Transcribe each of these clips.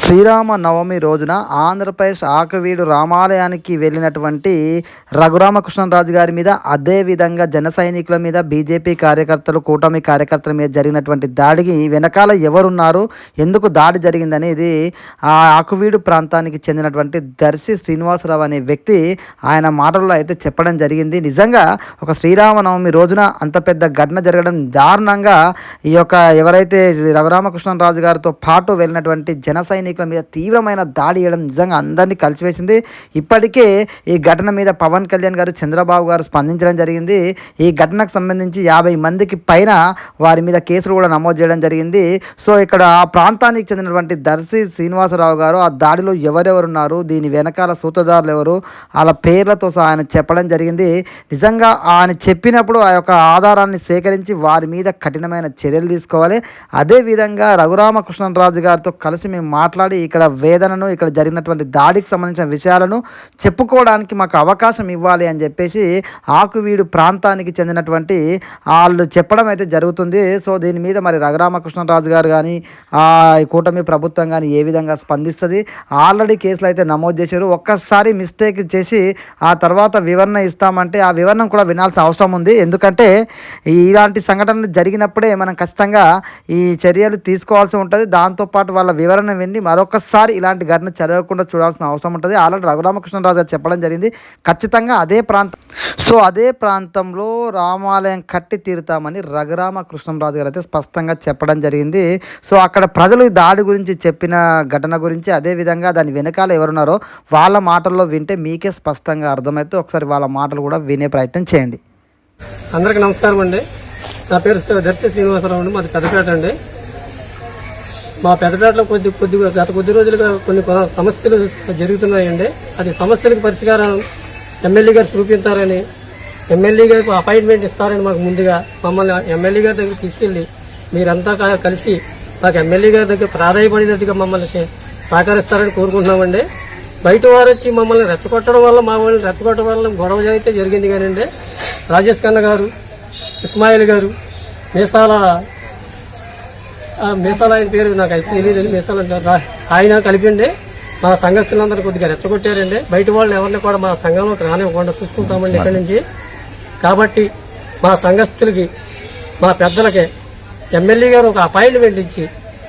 శ్రీరామ నవమి రోజున ఆంధ్రప్రదేశ్ ఆకవీడు రామాలయానికి వెళ్ళినటువంటి రఘురామకృష్ణరాజు గారి మీద, అదేవిధంగా జన సైనికుల మీద, బీజేపీ కార్యకర్తలు, కూటమి కార్యకర్తల మీద జరిగినటువంటి దాడికి వెనకాల ఎవరున్నారు, ఎందుకు దాడి జరిగిందనేది ఆ ఆకువీడు ప్రాంతానికి చెందినటువంటి దర్శి శ్రీనివాసరావు అనే వ్యక్తి ఆయన మాటల్లో అయితే చెప్పడం జరిగింది. నిజంగా ఒక శ్రీరామనవమి రోజున అంత పెద్ద ఘటన జరగడం దారుణంగా ఈ యొక్క ఎవరైతే రఘురామకృష్ణరాజు గారితో పాటు వెళ్ళినటువంటి జన సైనికుల మీద తీవ్రమైన దాడి చేయడం నిజంగా అందరినీ కలిసివేసింది. ఇప్పటికే ఈ ఘటన మీద పవన్ కళ్యాణ్ గారు, చంద్రబాబు గారు స్పందించడం జరిగింది. ఈ ఘటనకు సంబంధించి 50 మందికి పైన వారి మీద కేసులు కూడా నమోదు చేయడం జరిగింది. సో ఇక్కడ ఆ ప్రాంతానికి చెందినటువంటి దర్శి శ్రీనివాసరావు గారు ఆ దాడిలో ఎవరెవరున్నారు, దీని వెనకాల సూత్రధారులు ఎవరు, వాళ్ళ పేర్లతో సహా ఆయన చెప్పడం జరిగింది. నిజంగా ఆయన చెప్పినప్పుడు ఆ యొక్క ఆధారాన్ని సేకరించి వారి మీద కఠినమైన చర్యలు తీసుకోవాలి. అదేవిధంగా రఘురామకృష్ణరాజు గారితో కలిసి మేము మాట్లాడి ఇక్కడ వేదనను, ఇక్కడ జరిగినటువంటి దాడికి సంబంధించిన విషయాలను చెప్పుకోవడానికి మాకు అవకాశం ఇవ్వాలి అని చెప్పేసి ఆకువీడు ప్రాంతానికి చెందినటువంటి వాళ్ళు చెప్పడం అయితే జరుగుతుంది. సో దీని మీద మరి రఘురామకృష్ణరాజు గారు కానీ ఈ కూటమి ప్రభుత్వం కానీ ఏ విధంగా స్పందిస్తుంది? ఆల్రెడీ కేసులు అయితే నమోదు చేశారు. ఒక్కసారి మిస్టేక్ చేసి ఆ తర్వాత వివరణ ఇస్తామంటే ఆ వివరణ కూడా వినాల్సిన అవసరం ఉంది. ఎందుకంటే ఇలాంటి సంఘటనలు జరిగినప్పుడే మనం ఖచ్చితంగా ఈ చర్యలు తీసుకోవాల్సి ఉంటుంది. దాంతోపాటు వాళ్ళ వివరణ విని మరొకసారి ఇలాంటి ఘటన జరగకుండా చూడాల్సిన అవసరం ఉంటుంది. ఆల్రెడీ రఘురామకృష్ణరాజు గారు చెప్పడం జరిగింది, ఖచ్చితంగా అదే ప్రాంతంలో రామాలయం కట్టి తీరుతామని రఘురామకృష్ణరాజు గారు అయితే స్పష్టంగా చెప్పడం జరిగింది. సో అక్కడ ప్రజలు దాడి గురించి చెప్పిన ఘటన గురించి, అదేవిధంగా దాని వెనకాల ఎవరున్నారో వాళ్ళ మాటల్లో వింటే మీకే స్పష్టంగా అర్థమైతే ఒకసారి వాళ్ళ మాటలు కూడా వినే ప్రయత్నం చేయండి. అందరికీ నమస్కారం అండి. నా పేరు దర్శి శ్రీనివాసరావు అండి. మాది పెద్దపేట అండి. మా పెద్దపేటలో గత కొద్ది రోజులుగా కొన్ని సమస్యలు జరుగుతున్నాయండి. అది సమస్యలకు పరిష్కారం ఎమ్మెల్యే గారు చూపించారని, ఎమ్మెల్యే గారికి అపాయింట్మెంట్ ఇస్తారని మాకు ముందుగా మమ్మల్ని ఎమ్మెల్యే గారి దగ్గర తీసుకెళ్లి మీరంతా కలిసి మాకు ఎమ్మెల్యే గారి దగ్గర ప్రాధాయపడినట్టుగా మమ్మల్ని సహకరిస్తారని కోరుకుంటున్నామండి. బయట వారు వచ్చి మమ్మల్ని రెచ్చగొట్టడం వల్ల, మా వాళ్ళని రెచ్చగొట్టడం వల్ల గొడవ అయితే జరిగింది. కానివ్వండి, రాజేష్ ఖన్నా గారు, ఇస్మాయిల్ గారు, మీసాల ఆయన పేరు నాకు అయితే తెలియదండి, మీసాల ఆయన కలిపిండి మా సంఘస్థులందరూ కొద్దిగా రెచ్చగొట్టారండి. బయట వాళ్ళని ఎవరిని కూడా మా సంఘంలోకి రానివ్వకుండా చూసుకుంటామండి ఇక్కడి నుంచి. కాబట్టి మా సంఘస్థులకి, మా పెద్దలకి ఎమ్మెల్యే గారు ఒక అపాయింట్మెంట్ ఇచ్చి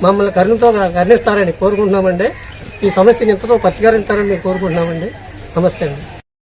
మమ్మల్ని కరుణిస్తారని కోరుకుంటున్నామండి. ఈ సమస్యకి ఇంతతో పరిష్కరించారని మేము కోరుకుంటున్నామండి. నమస్తే అండి.